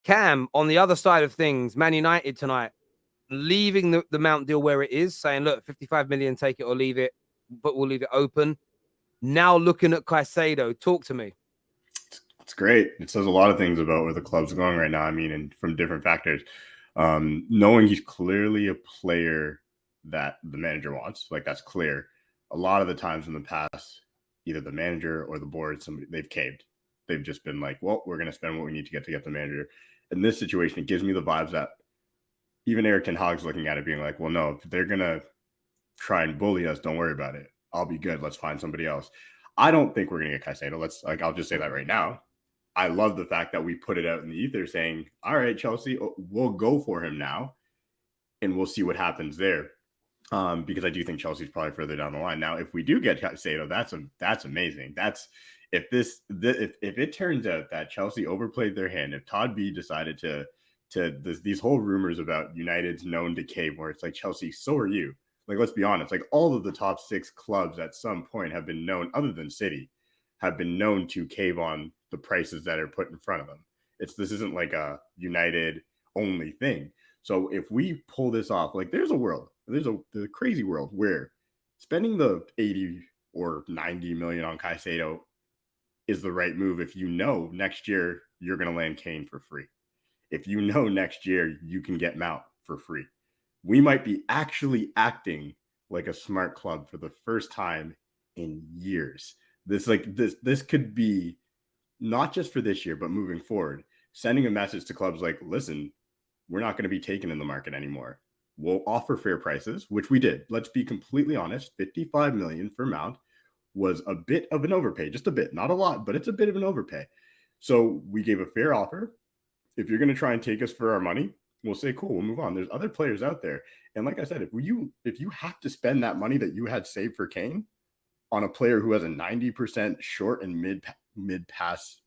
Cam, on the other side of things, Man United tonight, leaving the Mount deal where it is, saying, look, 55 million, take it or leave it, but we'll leave it open. Now looking at Caicedo, talk to me. It's great. It says a lot of things about where the club's going right now. I mean, and from different factors. Knowing he's clearly a player that the manager wants, like that's clear. A lot of the times in the past, either the manager or the board, they've caved. They've just been like, well, we're going to spend what we need to get the manager. In this situation, it gives me the vibes that even Eric Ten Hag's looking at it being like, well, no, if they're going to try and bully us, don't worry about it. I'll be good. Let's find somebody else. I don't think we're going to get Caicedo. I'll just say that right now. I love the fact that we put it out in the ether saying, all right, Chelsea, we'll go for him now and we'll see what happens there. Because I do think Chelsea's probably further down the line. Now, if we do get Caicedo, that's amazing. That's if it turns out that Chelsea overplayed their hand, if Todd B decided these whole rumors about United's known to cave, where it's like, Chelsea, so are you. Like, let's be honest, like all of the top 6 clubs at some point have been known, other than City, have been known to cave on the prices that are put in front of them. This isn't like a United only thing. So if we pull this off, like there's a crazy world where spending the 80 or 90 million on Caicedo is the right move if you know next year you're going to land Kane for free. If you know next year you can get Mount for free. We might be actually acting like a smart club for the first time in years. This could be not just for this year, but moving forward, sending a message to clubs like, listen, we're not going to be taken in the market anymore. We'll offer fair prices, which we did. Let's be completely honest. 55 million for Mount was a bit of an overpay, just a bit, not a lot, but it's a bit of an overpay. So we gave a fair offer. If you're going to try and take us for our money, we'll say, cool, we'll move on. There's other players out there. And like I said, if you have to spend that money that you had saved for Kane on a player who has a 90% short and mid pass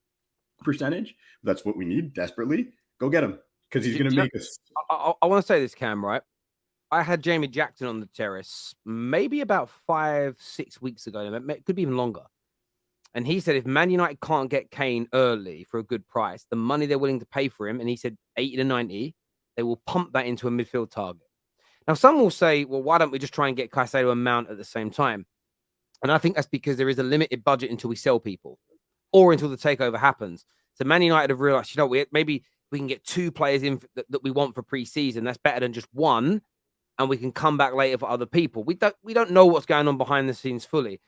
percentage, that's what we need desperately, go get him, because he's going to make us. I want to say this, Cam, right? I had Jamie Jackson on the Terrace maybe about 5-6 weeks ago. It could be even longer. And he said if Man United can't get Kane early for a good price, the money they're willing to pay for him, and he said 80 to 90, they will pump that into a midfield target. Now, some will say, well, why don't we just try and get Caicedo and Mount at the same time? And I think that's because there is a limited budget until we sell people or until the takeover happens. So Man United have realized, maybe we can get 2 players in that we want for pre-season. That's better than just one, and we can come back later for other people. We don't know what's going on behind the scenes fully.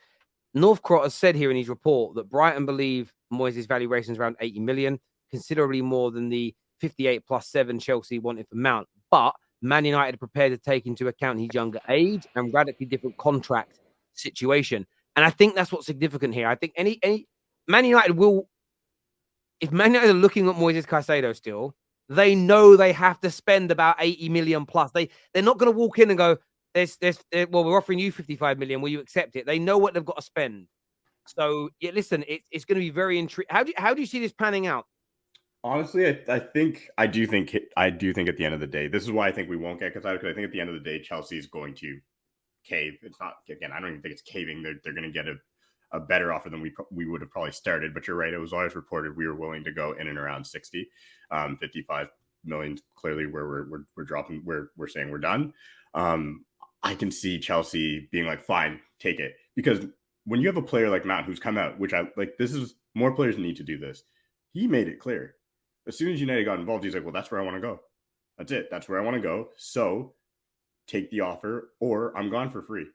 Northcroft has said here in his report that Brighton believe Moyes' valuation is around 80 million, considerably more than the 58 plus 7 Chelsea wanted for Mount. But Man United are prepared to take into account his younger age and radically different contract situation. And I think that's what's significant here. I think any Man United will, if Man United are looking at Moises Caicedo still, they know they have to spend about 80 million plus. They're not going to walk in and go, we're offering you 55 million. Will you accept it? They know what they've got to spend. So yeah, listen, it's going to be very intriguing. How do you see this panning out? Honestly, I do think at the end of the day, this is why I think we won't get Caicedo, because I think at the end of the day, Chelsea is going to cave. It's not, again, I don't even think it's caving. They're going to get a better offer than we would have probably started. But you're right. It was always reported we were willing to go in and around 60, 55 million. Clearly, where we're dropping, we're saying we're done. I can see Chelsea being like, fine, take it. Because when you have a player like Mount who's come out, which I like, this is more players need to do this. He made it clear. As soon as United got involved, he's like, well, that's where I want to go. That's it. That's where I want to go. So take the offer or I'm gone for free.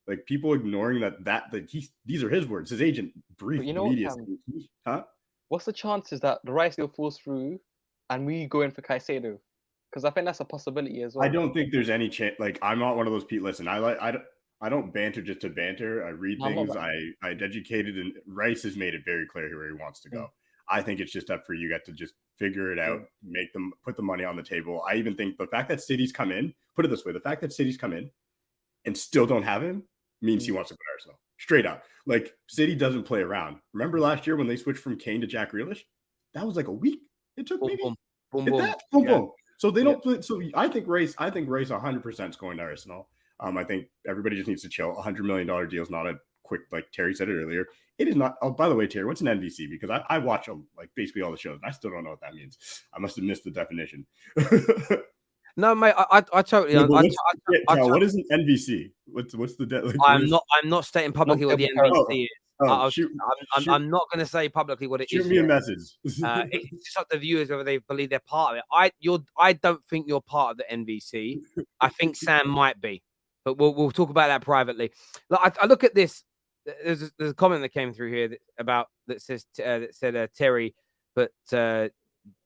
Like people ignoring that these are his words. His agent briefed the media. Huh? What's the chances that the Rice deal falls through and we go in for Caicedo? Because I think that's a possibility as well. I don't think there's any chance. Like I'm not one of those people. Listen, I don't banter just to banter. I read things. I educated, and Rice has made it very clear where he wants to go. I think it's just up for you guys to just figure it out, put the money on the table. I even think the fact that City's come in, put it this way, the fact that City's come in and still don't have him means he wants to go to Arsenal. Straight up. Like City doesn't play around. Remember last year when they switched from Kane to Jack Grealish? That was like a week. It took maybe boom. So they don't play. So I think Rice 100% is going to Arsenal. I think everybody just needs to chill. $100 million deal is not a quick, like Terry said it earlier. It is not. Oh, by the way, Terry, what's an NVC? Because I watch like basically all the shows, and I still don't know what that means. I must have missed the definition. No, mate, I totally. No, I what is an NVC? What's the like, I'm not stating publicly what the NVC is. Shoot, I'm not going to say publicly what it is. Shoot me a message. It's just up to the viewers whether they believe they're part of it. I don't think you're part of the NVC. I think Sam might be, but we'll talk about that privately. Look, I look at this. There's a comment that came through here that said Terry, but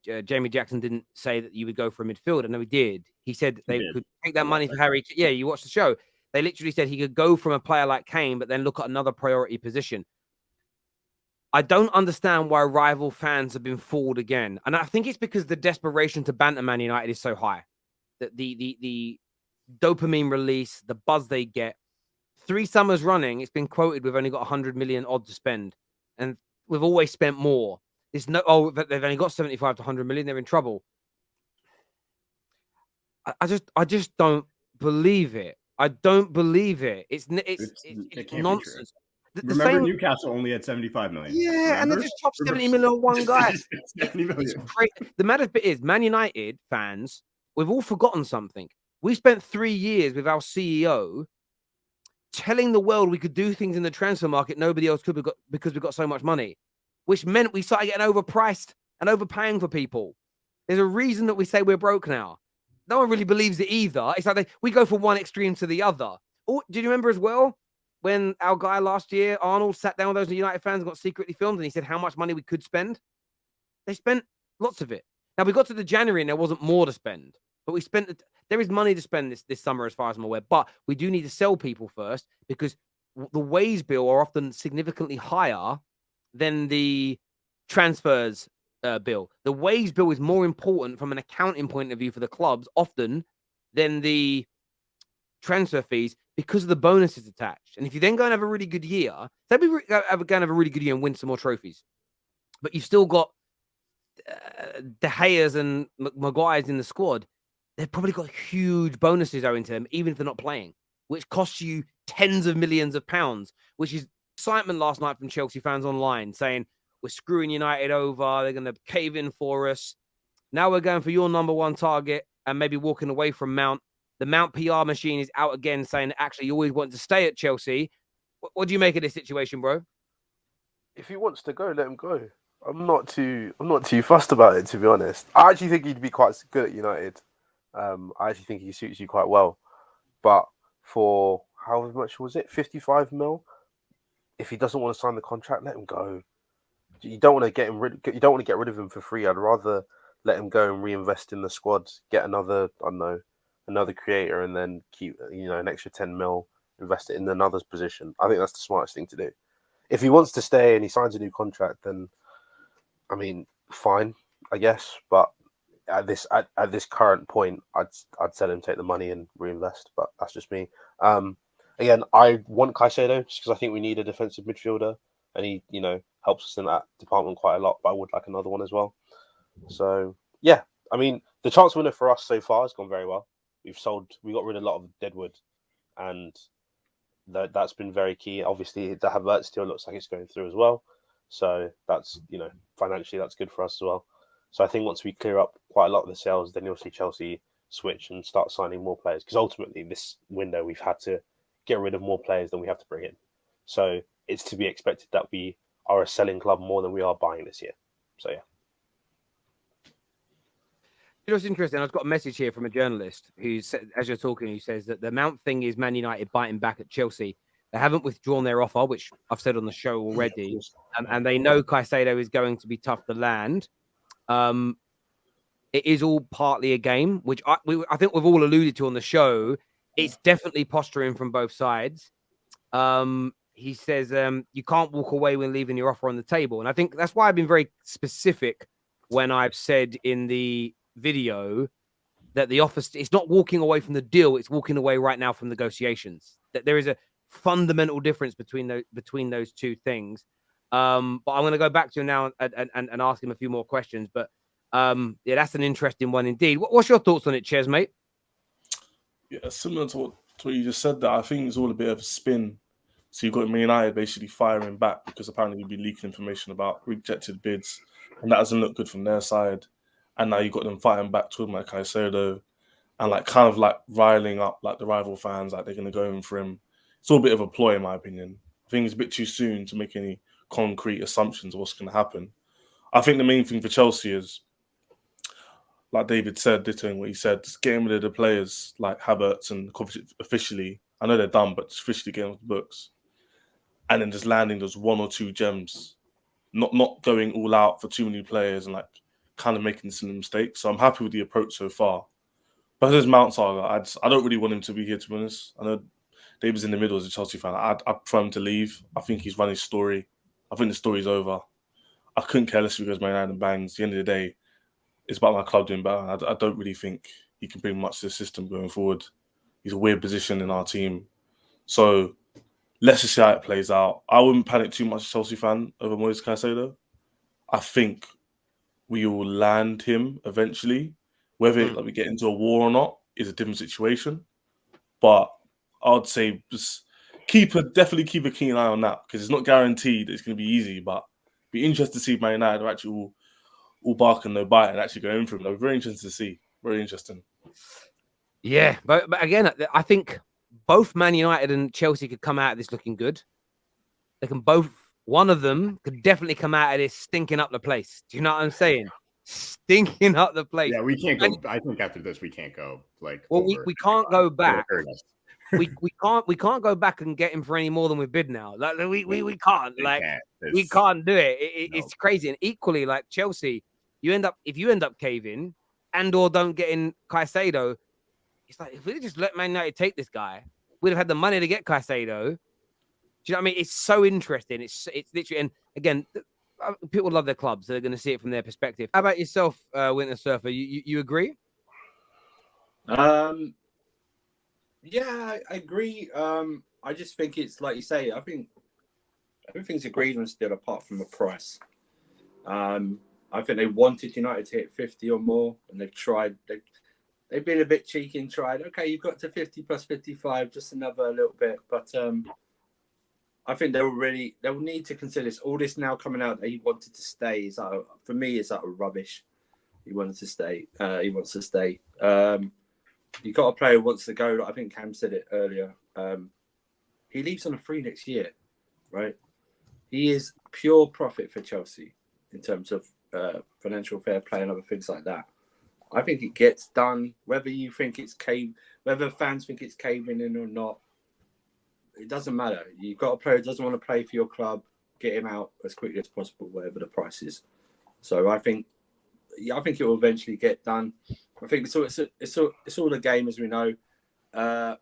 Jamie Jackson didn't say that you would go for a midfielder. No, he did. He said that they could take that money for Harry. Yeah, you watched the show. They literally said he could go from a player like Kane, but then look at another priority position. I don't understand why rival fans have been fooled again. And I think it's because the desperation to banter Man United is so high. That the dopamine release, the buzz they get. 3 summers running, it's been quoted we've only got 100 million odd to spend. And we've always spent more. There's no, they've only got 75 to 100 million. They're in trouble. I just don't believe it. I don't believe it. It's nonsense. Remember, Newcastle only had 75 million. Yeah, and they just chopped 70 million on one guy. 70 million. The matter bit is, Man United fans, we've all forgotten something. We spent 3 years with our CEO telling the world we could do things in the transfer market nobody else could because we got so much money, which meant we started getting overpriced and overpaying for people. There's a reason that we say we're broke now. No one really believes it either. It's like we go from one extreme to the other. Oh, do you remember as well when our guy last year, Arnold, sat down with those United fans and got secretly filmed and he said how much money we could spend? They spent lots of it. Now, we got to the January and there wasn't more to spend. But we spent, there is money to spend this summer as far as I'm aware. But we do need to sell people first because the wage bill are often significantly higher than the transfers bill. The wage bill is more important from an accounting point of view for the clubs often than the transfer fees because of the bonuses attached. And if you then go and have a really good year, say we go and have a really good year and win some more trophies, but you've still got De Gea's and Maguire's in the squad, they've probably got huge bonuses owing to them, even if they're not playing, which costs you tens of millions of pounds, which is excitement last night from Chelsea fans online saying, we're screwing United over. They're going to cave in for us. Now we're going for your number one target and maybe walking away from Mount. The Mount PR machine is out again saying, actually, you always want to stay at Chelsea. What do you make of this situation, bro? If he wants to go, let him go. I'm not too fussed about it, to be honest. I actually think he'd be quite good at United. I actually think he suits you quite well. But for how much was it? 55 mil? If he doesn't want to sign the contract, let him go. You don't want to get rid of him for free. I'd rather let him go and reinvest in the squad, get another creator, and then keep an extra 10 mil, invest it in another's position. I think that's the smartest thing to do. If he wants to stay and he signs a new contract, then I mean, fine, I guess. But at this current point, I'd sell him, take the money, and reinvest. But that's just me. Again, I want Caicedo just because I think we need a defensive midfielder, and he helps us in that department quite a lot. But I would like another one as well. So yeah, I mean, the chance winner for us so far has gone very well. We got rid of a lot of deadwood, and that's been very key. Obviously, the Havertz still looks like it's going through as well. So that's, financially, that's good for us as well. So I think once we clear up quite a lot of the sales, then you'll see Chelsea switch and start signing more players. Because ultimately, this window, we've had to get rid of more players than we have to bring in. So it's to be expected that we are a selling club more than we are buying this year. So yeah. It's interesting. I've got a message here from a journalist who, as you're talking, who says that the Mount thing is Man United biting back at Chelsea. They haven't withdrawn their offer, which I've said on the show already, and they know Caicedo is going to be tough to land. It is all partly a game, which I think we've all alluded to on the show. It's definitely posturing from both sides. He says you can't walk away when leaving your offer on the table, and I think that's why I've been very specific when I've said in the video that the offer, it's not walking away from the deal, it's walking away right now from negotiations. That there is a fundamental difference between those two things. But I'm going to go back to him now and ask him a few more questions. But yeah, that's an interesting one indeed. What's your thoughts on it, Ches, mate? Yeah, similar to what you just said, that I think it's all a bit of a spin So you've got Man United basically firing back because apparently you've been leaking information about rejected bids, and that doesn't look good from their side. And now you've got them fighting back talking about Caicedo and like kind of like riling up like the rival fans, like they're going to go in for him. It's all a bit of a ploy, in my opinion. I think it's a bit too soon to make any concrete assumptions of what's going to happen. I think the main thing for Chelsea is, like David said, dittoing what he said, just getting rid of the players like Havertz and Kovacic officially. I know they're done, but officially getting off the books. And then just landing those one or two gems. Not going all out for too many players and like kind of making some mistakes. So I'm happy with the approach so far. But there's Mount Saga. I don't really want him to be here, to be honest. I know David's in the middle as a Chelsea fan. I'd prefer him to leave. I think he's run his story. I think the story's over. I couldn't care less if he goes Man United and bangs. At the end of the day, it's about my club doing better. I don't really think he can bring much to the system going forward. He's a weird position in our team. So let's just see how it plays out. I wouldn't panic too much as a Chelsea fan over Moise Caicedo. I think we will land him eventually. Whether like, we get into a war or not is a different situation. But I'd say just definitely keep a keen eye on that because it's not guaranteed that it's going to be easy. But be interested to see if Man United are actually all bark and no bite and actually go in for him. That'll be very interesting to see. Very interesting. Yeah, but again, I think both Man United and Chelsea could come out of this looking good. They can both. One of them could definitely come out of this stinking up the place. Do you know what I'm saying? Stinking up the place. Yeah, we can't go. I think after this, we can't go like. Well, we can't go back. we can't go back and get him for any more than we bid now. Like we can't. Like we can't do it. It's crazy. And equally, like Chelsea, if you end up caving and or don't get in Caicedo, it's like if we just let Man United take this guy, we'd have had the money to get Caicedo. Do you know what I mean? It's so interesting. It's literally, and again, people love their clubs. So they're going to see it from their perspective. How about yourself, Winter Surfer? You agree? Yeah, I agree. I just think it's like you say. I think everything's agreed on still, apart from the price. I think they wanted United to hit 50 or more, and they've tried. They've been a bit cheeky and tried. Okay, you've got to 50 plus 55, just another little bit. But I think they'll need to consider this. All this now coming out that he wanted to stay is for me is utter rubbish. He wanted to stay. He wants to stay. You got a player who wants to go. I think Cam said it earlier. He leaves on a free next year, right? He is pure profit for Chelsea in terms of financial fair play and other things like that. I think it gets done, whether you think it's whether fans think it's caving in or not. It doesn't matter. You've got a player who doesn't want to play for your club. Get him out as quickly as possible, whatever the price is. So I think it will eventually get done. I think it's all a game, as we know.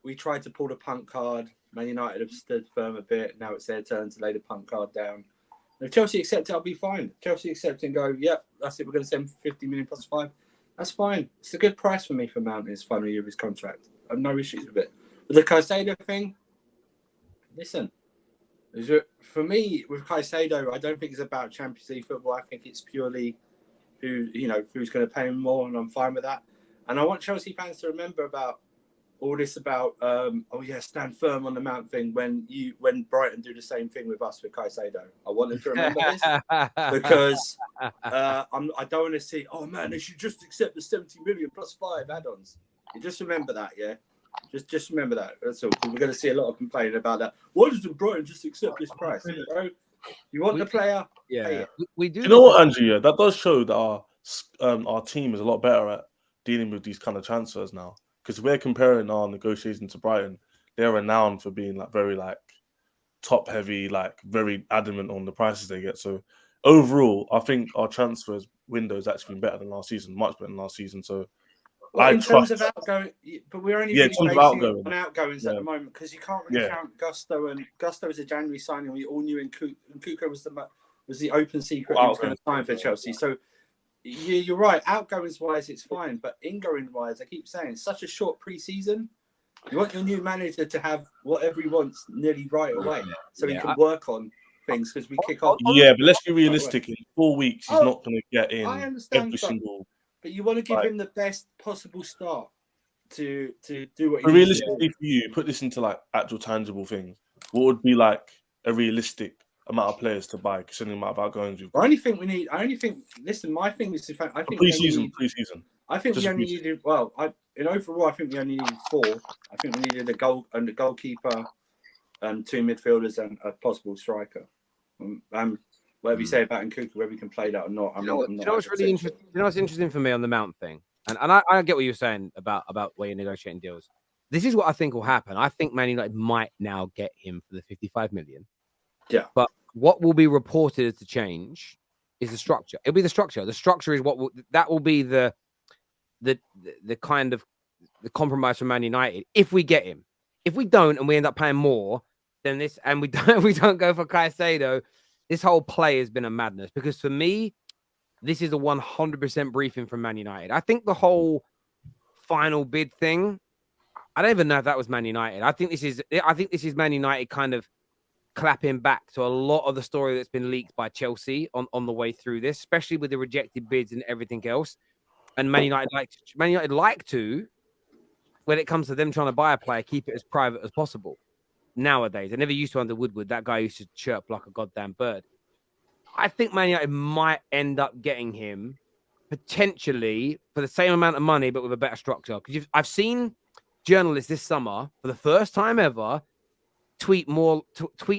We tried to pull the punt card. Man United have stood firm a bit. Now it's their turn to lay the punt card down. If Chelsea accept it, I'll be fine. Chelsea accept it and go, yep, that's it. We're going to send 50 million plus 5. That's fine. It's a good price for me for Mount in his final year of his contract. I have no issues with it. But the Caicedo thing, listen, for me, with Caicedo, I don't think it's about Champions League football. I think it's purely who's going to pay him more, and I'm fine with that. And I want Chelsea fans to remember about all this about, stand firm on the Mount thing when Brighton do the same thing with us with Caicedo. I want them to remember this because I don't want to see, oh man, they should just accept the 70 million plus 5 add-ons. You just remember that, yeah? Just remember that. That's all. We're going to see a lot of complaining about that. Why doesn't Brighton just accept this price? You want the player? Yeah, we do. You know what, Andrew? Yeah, that does show that our team is a lot better at dealing with these kind of transfers now. Because we're comparing our negotiations to Brighton, they're renowned for being like very like top heavy, like very adamant on the prices they get. So overall, I think our transfers window has actually been better than last season, much better than last season. So in terms of outgoing, but we're only really basing it on outgoings at the moment because you can't really count Gusto, and Gusto is a January signing. We all knew Nkuko was the open secret he was going to sign for Chelsea. So you're right. Outgoings wise, it's fine, but ingoing wise, I keep saying it's such a short pre-season. You want your new manager to have whatever he wants nearly right away, so he can work on things because we kick off. Yeah, but let's be realistic. In 4 weeks, he's not going to get in every single. But you want to give him the best possible start to do what he realistically for you. Put this into like actual tangible things. what would be like a realistic amount of players to buy, considering the amount of outgoings we've got? I only think. Listen, my thing is, I think Pre-season. I think we Just only needed. Well, overall, I think we only needed 4. I think we needed a goalkeeper, 2 midfielders, and a possible striker. Whatever you say about Nkunku, whether we can play that or not, I'm not. You know what's really interesting? You know what's interesting for me on the Mount thing, and I get what you're saying about where you're negotiating deals. This is what I think will happen. I think Man United might now get him for the 55 million. Yeah. But what will be reported as the change is the structure. It'll be the structure. The structure is what will be the kind of the compromise for Man United if we get him. If we don't and we end up paying more than this, and we don't go for Caicedo, this whole play has been a madness. Because for me, this is a 100% briefing from Man United. I think the whole final bid thing, I don't even know if that was Man United. I think this is Man United kind of clapping back to a lot of the story that's been leaked by Chelsea on the way through this, especially with the rejected bids and everything else. And Man United like to, when it comes to them trying to buy a player, keep it as private as possible. Nowadays, they never used to under Woodward. That guy used to chirp like a goddamn bird. I think Man United might end up getting him potentially for the same amount of money, but with a better structure. Because I've seen journalists this summer, for the first time ever, tweet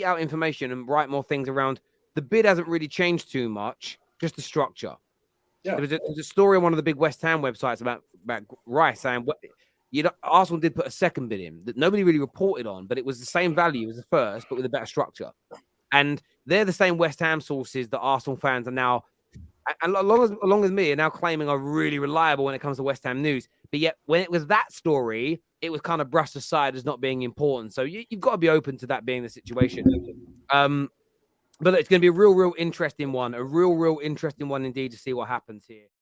out information and write more things around. The bid hasn't really changed too much, just the structure. Yeah. There was a story on one of the big West Ham websites about Rice saying Arsenal did put a second bid in that nobody really reported on, but it was the same value as the first, but with a better structure. And they're the same West Ham sources that Arsenal fans are now, and along with me, are now claiming are really reliable when it comes to West Ham news. But yet, when it was that story, it was kind of brushed aside as not being important. So you've got to be open to that being the situation. But it's going to be a real interesting one. A real interesting one indeed to see what happens here.